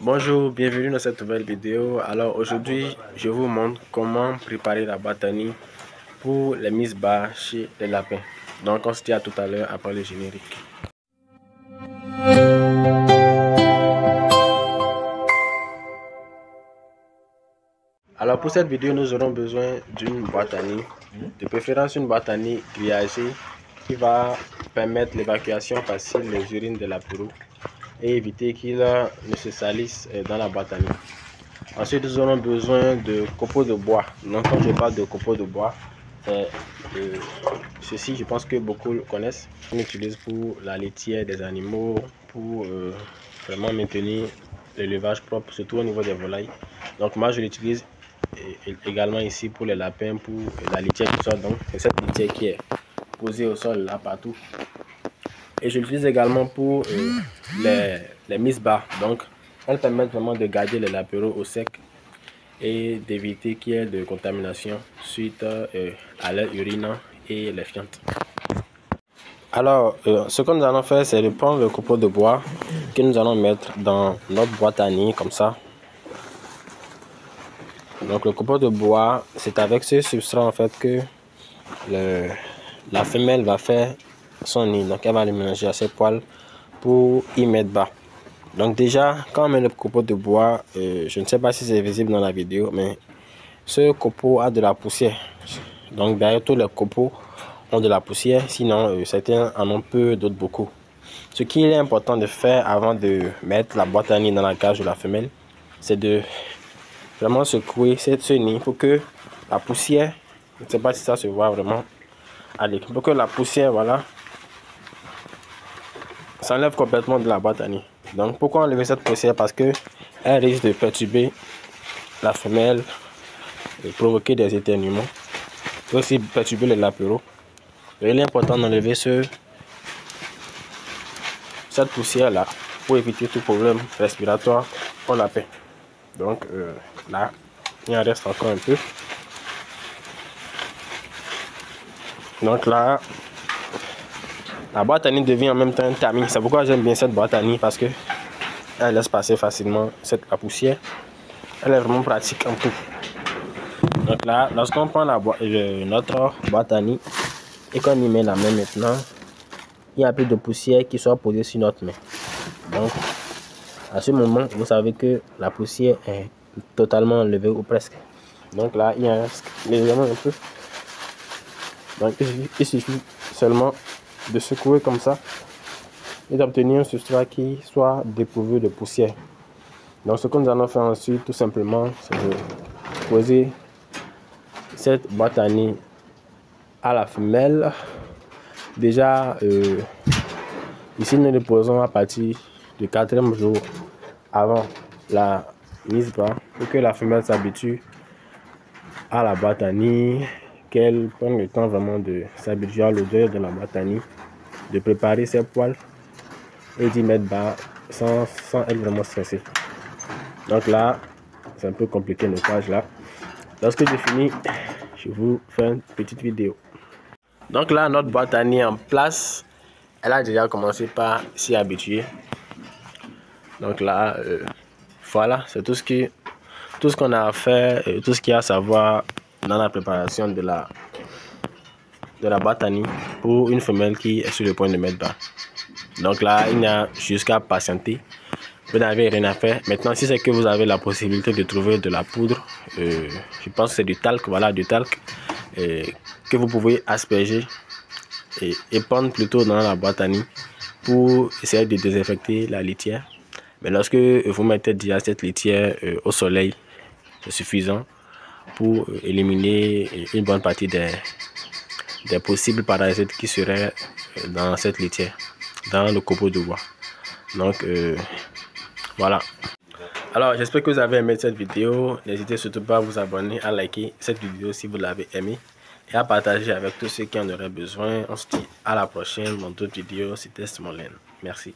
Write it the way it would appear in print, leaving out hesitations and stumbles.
Bonjour, bienvenue dans cette nouvelle vidéo. Alors aujourd'hui, je vous montre comment préparer la boîte à nids pour les mises bas chez les lapins. Donc on se dit à tout à l'heure après le générique. Alors pour cette vidéo, nous aurons besoin d'une boîte à nids, de préférence une boîte à nids grillagée qui va permettre l'évacuation facile des urines de l'apéro et éviter qu'il ne se salisse dans la boîte à nids. Ensuite, nous aurons besoin de copeaux de bois. Donc, quand je parle de copeaux de bois, ceci, je pense que beaucoup le connaissent. On utilise pour la laitière des animaux, pour vraiment maintenir l'élevage propre, surtout au niveau des volailles. Donc, moi, je l'utilise également ici pour les lapins, pour la litière du sol. Donc, c'est cette litière qui est posée au sol là partout. Et je l'utilise également pour les mises bas. Donc, elles permettent vraiment de garder les lapéros au sec et d'éviter qu'il y ait de contamination suite à leur urine et les fientes. Alors, ce que nous allons faire, c'est de prendre le copeau de bois que nous allons mettre dans notre boîte à nids comme ça. Donc, le copeau de bois, c'est avec ce substrat en fait que la femelle va faire son nid. Donc, elle va le mélanger à ses poils pour y mettre bas. Donc déjà, quand on met le copeau de bois, je ne sais pas si c'est visible dans la vidéo, mais ce copeau a de la poussière. Donc derrière tous les copeaux ont de la poussière, sinon certains en ont peu, d'autres beaucoup. Ce qu'il est important de faire avant de mettre la boîte à nids dans la cage de la femelle, c'est de vraiment secouer ce nid pour que la poussière, je ne sais pas si ça se voit vraiment, allez, pour que la poussière, voilà, s'enlève complètement de la boîte à nids. Donc pourquoi enlever cette poussière? Parce que elle risque de perturber la femelle et provoquer des éternuements, et aussi perturber les lapéros. Il est important d'enlever cette poussière là pour éviter tout problème respiratoire au lapin. Donc là, il en reste encore un peu. Donc là, la boîte à nids devient en même temps un tamis. C'est pourquoi j'aime bien cette boîte à nids, parce que elle laisse passer facilement la poussière. Elle est vraiment pratique en tout. Donc là, lorsqu'on prend notre boîte à nids et qu'on y met la main maintenant, il n'y a plus de poussière qui soit posée sur notre main. Donc à ce moment, vous savez que la poussière est totalement enlevée ou presque. Donc là, il en reste légèrement un peu. Donc il suffit seulement de secouer comme ça et d'obtenir un substrat qui soit dépourvu de poussière. Donc ce que nous allons faire ensuite, tout simplement, c'est de poser cette boîte à nids à la femelle. Déjà, ici nous le posons à partir du 4e jour avant la mise bas pour que la femelle s'habitue à la boîte à nids, qu'elle prenne le temps vraiment de s'habituer à l'odeur de la boîte à nids, de préparer ses poils et d'y mettre bas sans être vraiment stressé. Donc là, c'est un peu compliqué le page là. Lorsque j'ai fini, je vous fais une petite vidéo. Donc là, notre boîte à nids en place, elle a déjà commencé par s'y habituer. Donc là, voilà, c'est tout ce qu'on a à faire, tout ce qu'il y a à savoir dans la préparation de la boîte à nids pour une femelle qui est sur le point de mettre bas. Donc là, il n'y a jusqu'à patienter. Vous n'avez rien à faire. Maintenant, si c'est que vous avez la possibilité de trouver de la poudre, je pense que c'est du talc, voilà, du talc, que vous pouvez asperger et épandre plutôt dans la boîte à nids pour essayer de désinfecter la litière. Mais lorsque vous mettez déjà cette litière au soleil, c'est suffisant pour éliminer une bonne partie des possibles parasites qui seraient dans cette litière, dans le copeau de bois. Donc voilà. Alors j'espère que vous avez aimé cette vidéo. N'hésitez surtout pas à vous abonner, à liker cette vidéo si vous l'avez aimé et à partager avec tous ceux qui en auraient besoin. On se dit à la prochaine dans d'autres vidéos. C'était Smolène. Merci.